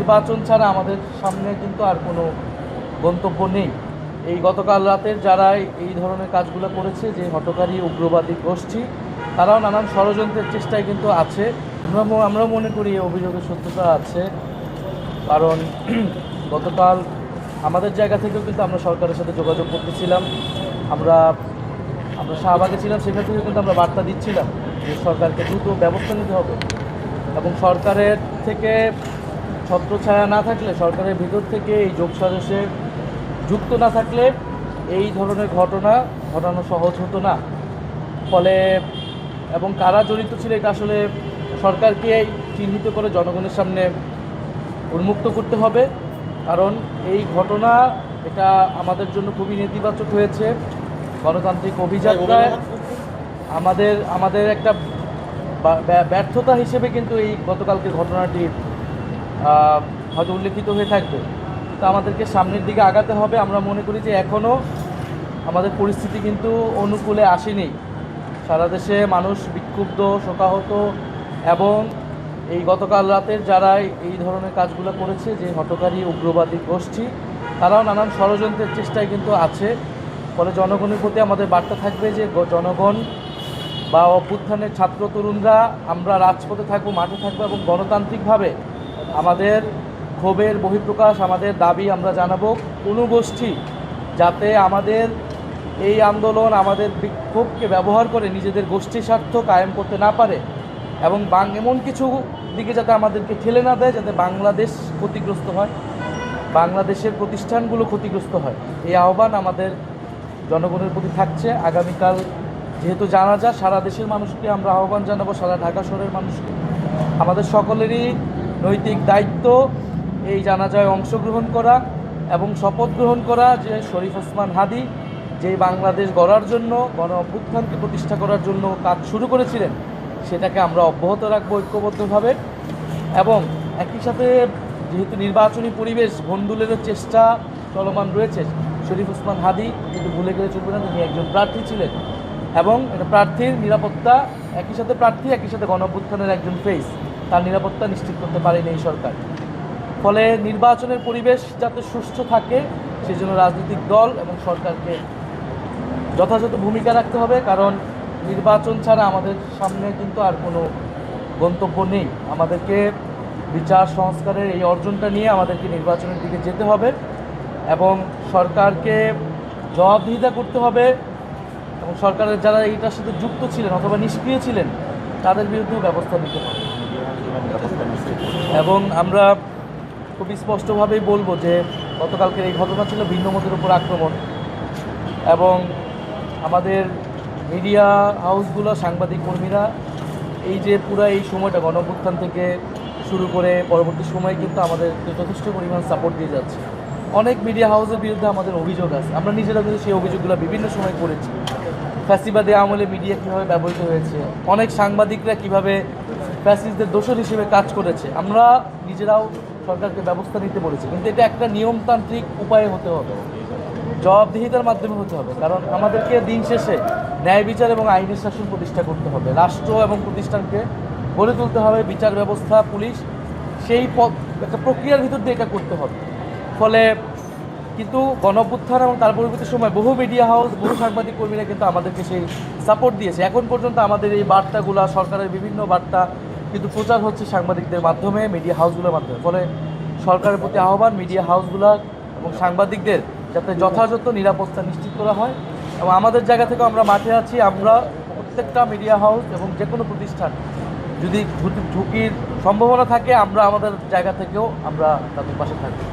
নির্বাচন ছাড়া আমাদের সামনে কিন্তু আর কোনো গন্তব্য নেই। এই গতকাল রাতের যারা এই ধরনের কাজগুলো করেছে, যে হঠকারী উগ্রবাদী গোষ্ঠী, তারাও নানান ষড়যন্ত্রের চেষ্টায় কিন্তু আছে। আমরা মনে করি এই অভিযোগের সত্যতা আছে, কারণ গতকাল আমাদের জায়গা থেকেও কিন্তু আমরা সরকারের সাথে যোগাযোগ করতেছিলাম। আমরা শাহবাগে ছিলাম, সেখান থেকে কিন্তু আমরা বার্তা দিচ্ছিলাম যে সরকারকে দ্রুত ব্যবস্থা নিতে হবে, এবং সরকারের থেকে ছত্রছায়া না থাকলে, সরকারের ভিতর থেকে এই যোগসাজশে যুক্ত না থাকলে এই ধরনের ঘটনা ঘটানো সহজ হতো না। ফলে এবং কারা জড়িত ছিল এটা আসলে সরকারকে চিহ্নিত করে জনগণের সামনে উন্মুক্ত করতে হবে, কারণ এই ঘটনা এটা আমাদের জন্য খুবই নেতিবাচক হয়েছে। গণতান্ত্রিক অভিযাত্রায় আমাদের একটা ব্যর্থতা হিসেবে কিন্তু এই গতকালকে ঘটনাটি হয়তো উল্লেখিত হয়ে থাকবে। তো আমাদেরকে সামনের দিকে আগাতে হবে। আমরা মনে করি যে এখনও আমাদের পরিস্থিতি কিন্তু অনুকূলে আসেনি। সারা দেশে মানুষ বিক্ষুব্ধ, শোকাহত, এবং এই গতকাল রাতের যারা এই ধরনের কাজগুলো করেছে, যে হঠকারী উগ্রবাদী গোষ্ঠী, তারাও নানান ষড়যন্ত্রের চেষ্টায় কিন্তু আছে। ফলে জনগণের প্রতি আমাদের বার্তা থাকবে যে জনগণ বা অভ্যুত্থানের ছাত্র তরুণরা আমরা রাজপথে থাকবো, মাঠে থাকবো, এবং গণতান্ত্রিকভাবে আমাদের ক্ষোভের বহিঃপ্রকাশ, আমাদের দাবি আমরা জানাবো। কোনো গোষ্ঠী যাতে আমাদের এই আন্দোলন, আমাদের বিক্ষোভকে ব্যবহার করে নিজেদের গোষ্ঠী স্বার্থ কায়েম করতে না পারে, এবং এমন কিছু দিকে যাতে আমাদেরকে ঠেলে না দেয় যাতে বাংলাদেশ ক্ষতিগ্রস্ত হয়, বাংলাদেশের প্রতিষ্ঠানগুলো ক্ষতিগ্রস্ত হয়। এই আহ্বান আমাদের জনগণের প্রতি থাকছে। আগামীকাল যেহেতু জানাজা, সারা দেশের মানুষকে আমরা আহ্বান জানাবো, সারা ঢাকা শহরের মানুষকে। আমাদের সকলেরই নৈতিক দায়িত্ব এই জানাজায় অংশগ্রহণ করা এবং শপথ গ্রহণ করা যে শরীফ ওসমান হাদী যেই বাংলাদেশ গড়ার জন্য, গণ অভ্যুত্থানকে প্রতিষ্ঠা করার জন্য কাজ শুরু করেছিলেন, সেটাকে আমরা অব্যাহত রাখবো ঐক্যবদ্ধভাবে। এবং একই সাথে যেহেতু নির্বাচনী পরিবেশ ভণ্ডুলের চেষ্টা চলমান রয়েছে, শরীফ ওসমান হাদী কিন্তু ভুলে গেলে চলবে না, তিনি একজন প্রার্থী ছিলেন, এবং এটা প্রার্থীর নিরাপত্তা, একই সাথে প্রার্থী, একই সাথে গণ অভ্যুত্থানের একজন ফেস, তার নিরাপত্তা নিশ্চিত করতে পারেনি এই সরকার। ফলে নির্বাচনের পরিবেশ যাতে সুষ্ঠু থাকে, সেজন্য রাজনৈতিক দল এবং সরকারকে যথাযথ ভূমিকা রাখতে হবে, কারণ নির্বাচন ছাড়া আমাদের সামনে কিন্তু আর কোনো গন্তব্য নেই। আমাদেরকে বিচার সংস্কারের এই অর্জনটা নিয়ে আমাদেরকে নির্বাচনের দিকে যেতে হবে, এবং সরকারকে জবাবদিহিতা করতে হবে, এবং সরকারের যারা এইটার সাথে যুক্ত ছিলেন অথবা নিষ্ক্রিয় ছিলেন তাদের বিরুদ্ধেও ব্যবস্থা নিতে হবে। এবং আমরা খুব স্পষ্টভাবেই বলবো যে গতকালকের এই ঘটনা ছিল ভিন্নমতের উপর আক্রমণ, এবং আমাদের মিডিয়া হাউসগুলো, সাংবাদিক কর্মীরা এই যে পুরো এই সময়টা গণ অভ্যুত্থান থেকে শুরু করে পরবর্তী সময়ে কিন্তু আমাদের যথেষ্ট পরিমাণ সাপোর্ট দিয়ে যাচ্ছে। অনেক মিডিয়া হাউসের বিরুদ্ধে আমাদের অভিযোগ আছে, আমরা নিজেরা কিন্তু সেই অভিযোগগুলো বিভিন্ন সময় করেছি। ফ্যাসিবাদী আমলে মিডিয়া কীভাবে ব্যবহৃত হয়েছে, অনেক সাংবাদিকরা কীভাবে ফ্যাসিস্টদের দোষর হিসেবে কাজ করেছে, আমরা নিজেরাও সরকারকে ব্যবস্থা নিতে বলেছি। কিন্তু এটা একটা নিয়মতান্ত্রিক উপায়ে হতে হবে, জবাবদিহিতার মাধ্যমে হতে হবে, কারণ আমাদেরকে দিন শেষে ন্যায় বিচার এবং আইনের শাসন প্রতিষ্ঠা করতে হবে। রাষ্ট্র এবং প্রতিষ্ঠানকে গড়ে তুলতে হবে, বিচার ব্যবস্থা, পুলিশ, সেই একটা প্রক্রিয়ার ভিতর দিয়ে এটা করতে হবে। ফলে কিন্তু গণঅভ্যুত্থান এবং তার পরবর্তী সময় বহু মিডিয়া হাউস, বহু সাংবাদিক কর্মীরা কিন্তু আমাদেরকে সেই সাপোর্ট দিয়েছে। এখন পর্যন্ত আমাদের এই বার্তাগুলো, সরকারের বিভিন্ন বার্তা কিন্তু প্রচার হচ্ছে সাংবাদিকদের মাধ্যমে, মিডিয়া হাউসগুলোর মাধ্যমে। ফলে সরকারের প্রতি আহ্বান, মিডিয়া হাউসগুলো এবং সাংবাদিকদের যাতে যথাযথ নিরাপত্তা নিশ্চিত করা হয়। এবং আমাদের জায়গা থেকে আমরা মাঠে আছি, আমরা প্রত্যেকটা মিডিয়া হাউস এবং যে কোনো প্রতিষ্ঠান যদি ঝুঁকির সম্ভাবনা থাকে, আমরা আমাদের জায়গা থেকেও আমরা তাদের পাশে থাকবো।